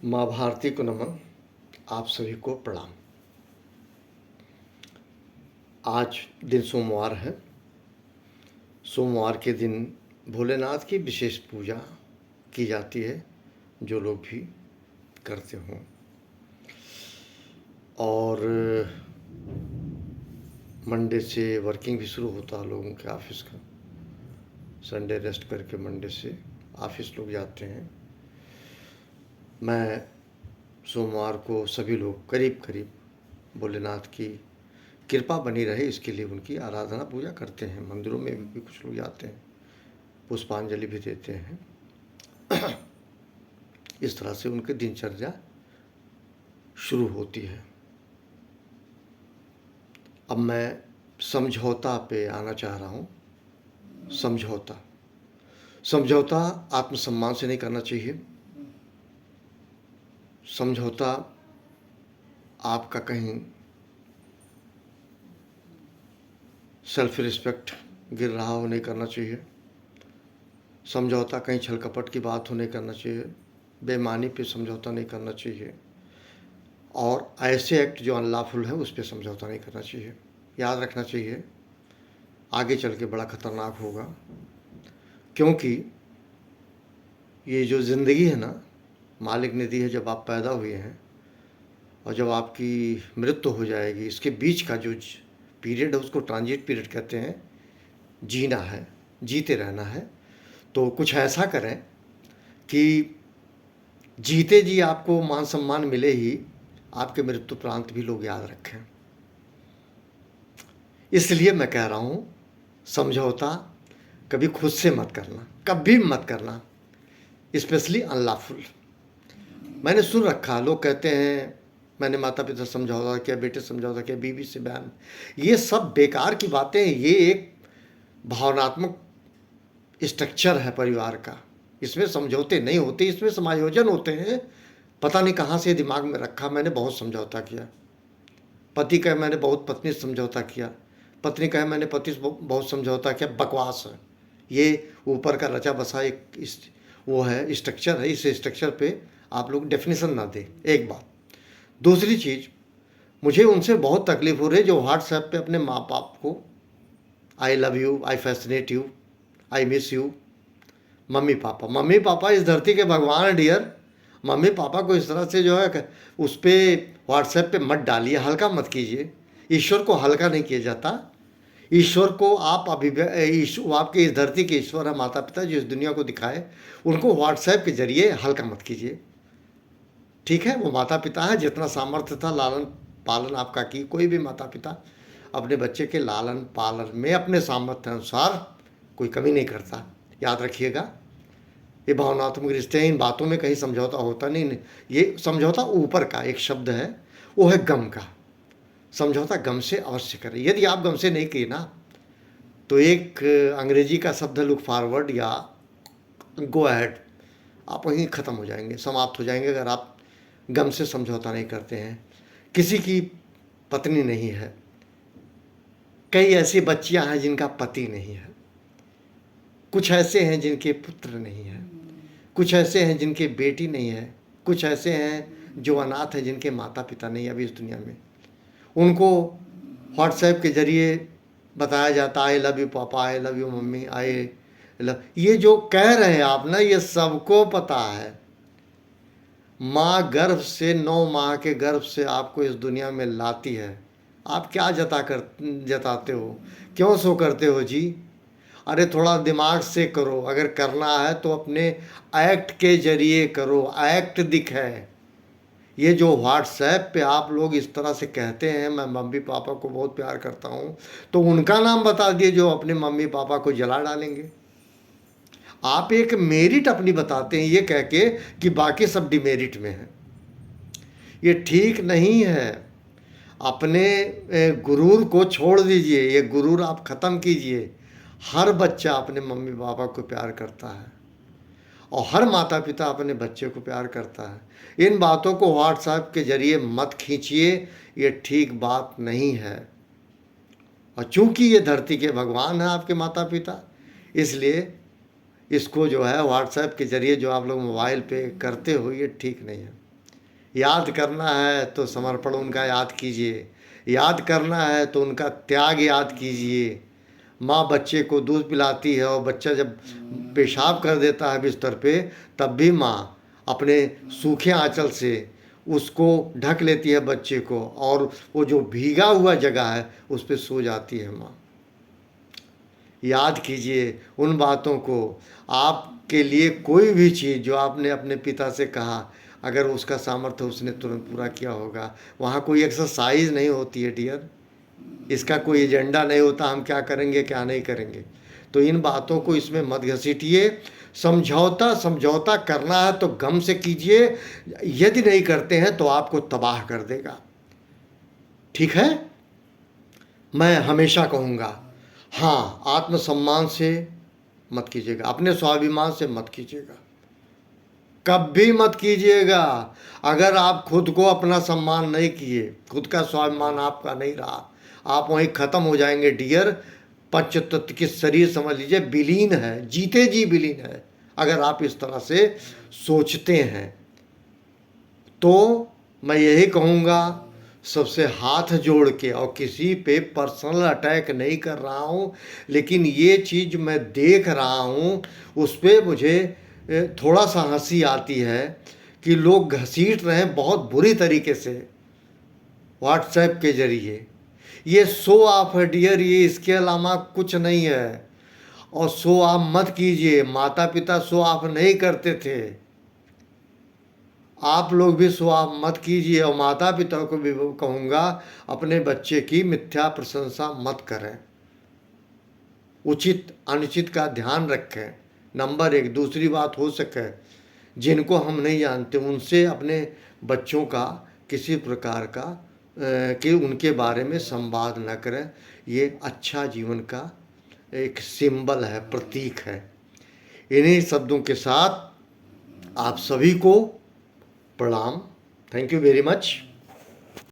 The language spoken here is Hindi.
माँ भारती को नमन। आप सभी को प्रणाम। आज दिन सोमवार है। सोमवार के दिन भोलेनाथ की विशेष पूजा की जाती है, जो लोग भी करते हों। और मंडे से वर्किंग भी शुरू होता है लोगों के ऑफिस का। संडे रेस्ट करके मंडे से ऑफिस लोग जाते हैं। मैं सोमवार को सभी लोग करीब करीब भोलेनाथ की कृपा बनी रहे, इसके लिए उनकी आराधना पूजा करते हैं। मंदिरों में भी कुछ लोग जाते हैं, पुष्पांजलि भी देते हैं। इस तरह से उनकी दिनचर्या शुरू होती है। अब मैं समझौता पे आना चाह रहा हूँ। समझौता आत्मसम्मान से नहीं करना चाहिए। समझौता आपका कहीं सेल्फ रिस्पेक्ट गिर रहा हो, नहीं करना चाहिए। समझौता कहीं छल कपट की बात हो, नहीं करना चाहिए। बेईमानी पे समझौता नहीं करना चाहिए। और ऐसे एक्ट जो अनलॉफुल है उस पर समझौता नहीं करना चाहिए। याद रखना चाहिए, आगे चल के बड़ा ख़तरनाक होगा। क्योंकि ये जो ज़िंदगी है ना, मालिक ने दी है। जब आप पैदा हुए हैं और जब आपकी मृत्यु हो जाएगी, इसके बीच का जो पीरियड है उसको ट्रांजिट पीरियड कहते हैं। जीना है, जीते रहना है। तो कुछ ऐसा करें कि जीते जी आपको मान सम्मान मिले ही, आपके मृत्युपरांत भी लोग याद रखें। इसलिए मैं कह रहा हूँ, समझौता कभी खुद से मत करना, कभी मत करना, स्पेशली अनलॉफुल। मैंने सुन रखा, लोग कहते हैं मैंने माता पिता समझौता किया, बेटे समझौता किया, बीवी से बयान। ये सब बेकार की बातें हैं। ये एक भावनात्मक स्ट्रक्चर है परिवार का। इसमें समझौते नहीं होते, इसमें समायोजन होते हैं। पता नहीं कहाँ से दिमाग में रखा। मैंने बहुत समझौता किया। पति कहे मैंने बहुत पत्नी से समझौता किया, पत्नी कहे मैंने पति से बहुत समझौता किया। बकवास है ये। ऊपर का रचा बसा एक वो है, स्ट्रक्चर है। इस स्ट्रक्चर पे आप लोग डेफिनेशन ना दें, एक बात। दूसरी चीज़, मुझे उनसे बहुत तकलीफ हो रही है जो व्हाट्सएप पे अपने माँ बाप को I love you, I fascinate you, I miss you. Mummy papa इस धरती के भगवान डियर। मम्मी पापा को इस तरह से जो है उस पर व्हाट्सएप पे मत डालिए, हल्का मत कीजिए। ईश्वर को हल्का नहीं किया जाता। ईश्वर को आप आपके इस धरती के ईश्वर है माता पिता, जो इस दुनिया को दिखाए, उनको व्हाट्सएप के जरिए हल्का मत कीजिए। ठीक है, वो माता पिता है। जितना सामर्थ्य था लालन पालन आपका की। कोई भी माता पिता अपने बच्चे के लालन पालन में अपने सामर्थ्य अनुसार कोई कमी नहीं करता। याद रखिएगा, ये भावनात्मक रिश्ते हैं। इन बातों में कहीं समझौता होता नहीं। ये समझौता ऊपर का एक शब्द है, वो है गम का। समझौता गम से अवश्य करें। यदि आप गम से नहीं किए ना, तो एक अंग्रेजी का शब्द है लुक फॉरवर्ड या गो अहेड। आप वहीं ख़त्म हो जाएंगे, समाप्त हो जाएंगे, अगर आप गम से समझौता नहीं करते हैं। किसी की पत्नी नहीं है, कई ऐसी बच्चियां हैं जिनका पति नहीं है, कुछ ऐसे हैं जिनके पुत्र नहीं है, कुछ ऐसे हैं जिनके बेटी नहीं है, कुछ ऐसे हैं जो अनाथ हैं, जिनके माता पिता नहीं अभी इस दुनिया में। उनको व्हाट्सएप के जरिए बताया जाता आई लव यू पापा, I love you mummy, I love. ये जो कह रहे हैं आप ना, ये सबको पता है। माँ गर्भ से 9 माह के गर्भ से आपको इस दुनिया में लाती है। आप क्या जताते हो, क्यों सो करते हो जी? अरे थोड़ा दिमाग से करो। अगर करना है तो अपने एक्ट के जरिए करो, एक्ट दिखे। ये जो व्हाट्सएप पे आप लोग इस तरह से कहते हैं मैं मम्मी पापा को बहुत प्यार करता हूँ, तो उनका नाम बता दिए जो अपने मम्मी पापा को जला डालेंगे। आप एक मेरिट अपनी बताते हैं ये कह के कि बाकी सब डिमेरिट में है। ये ठीक नहीं है। अपने गुरूर को छोड़ दीजिए, ये गुरूर आप ख़त्म कीजिए। हर बच्चा अपने मम्मी पापा को प्यार करता है और हर माता पिता अपने बच्चे को प्यार करता है। इन बातों को व्हाट्सएप के जरिए मत खींचिए, ये ठीक बात नहीं है। और चूंकि ये धरती के भगवान हैं आपके माता पिता, इसलिए इसको जो है व्हाट्सएप के जरिए जो आप लोग मोबाइल पे करते हो, ये ठीक नहीं है। याद करना है तो समर्पण उनका याद कीजिए, याद करना है तो उनका त्याग याद कीजिए। माँ बच्चे को दूध पिलाती है और बच्चा जब पेशाब कर देता है बिस्तर पे, तब भी माँ अपने सूखे आंचल से उसको ढक लेती है बच्चे को, और वो जो भीगा हुआ जगह है उस पर सो जाती है माँ। याद कीजिए उन बातों को। आपके लिए कोई भी चीज़ जो आपने अपने पिता से कहा, अगर उसका सामर्थ्य उसने तुरंत पूरा किया होगा। वहाँ कोई एक्सरसाइज नहीं होती है डियर, इसका कोई एजेंडा नहीं होता हम क्या करेंगे क्या नहीं करेंगे। तो इन बातों को इसमें मत घसीटिए। समझौता करना है तो गम से कीजिए, यदि नहीं करते हैं तो आपको तबाह कर देगा। ठीक है, मैं हमेशा कहूँगा, हाँ, आत्मसम्मान से मत कीजिएगा, अपने स्वाभिमान से मत कीजिएगा, कभी मत कीजिएगा। अगर आप खुद को अपना सम्मान नहीं किए, खुद का स्वाभिमान आपका नहीं रहा, आप वहीं ख़त्म हो जाएंगे डियर। पंचतत्व के शरीर समझ लीजिए विलीन है, जीते जी विलीन है। अगर आप इस तरह से सोचते हैं तो मैं यही कहूँगा, सबसे हाथ जोड़ के, और किसी पे पर्सनल अटैक नहीं कर रहा हूँ, लेकिन ये चीज़ मैं देख रहा हूँ उस पर मुझे थोड़ा सा हंसी आती है कि लोग घसीट रहे हैं बहुत बुरी तरीके से व्हाट्सएप के ज़रिए। ये शो ऑफ है डियर, ये इसके अलावा कुछ नहीं है। और शो ऑफ मत कीजिए, माता पिता शो ऑफ नहीं करते थे, आप लोग भी शो ऑफ मत कीजिए। और माता पिता को भी कहूँगा, अपने बच्चे की मिथ्या प्रशंसा मत करें, उचित अनुचित का ध्यान रखें। नंबर 1। दूसरी बात, हो सके जिनको हम नहीं जानते उनसे अपने बच्चों का किसी प्रकार का कि उनके बारे में संवाद न करें। ये अच्छा जीवन का एक सिंबल है, प्रतीक है। इन्हीं शब्दों के साथ आप सभी को प्रणाम। Thank you very much.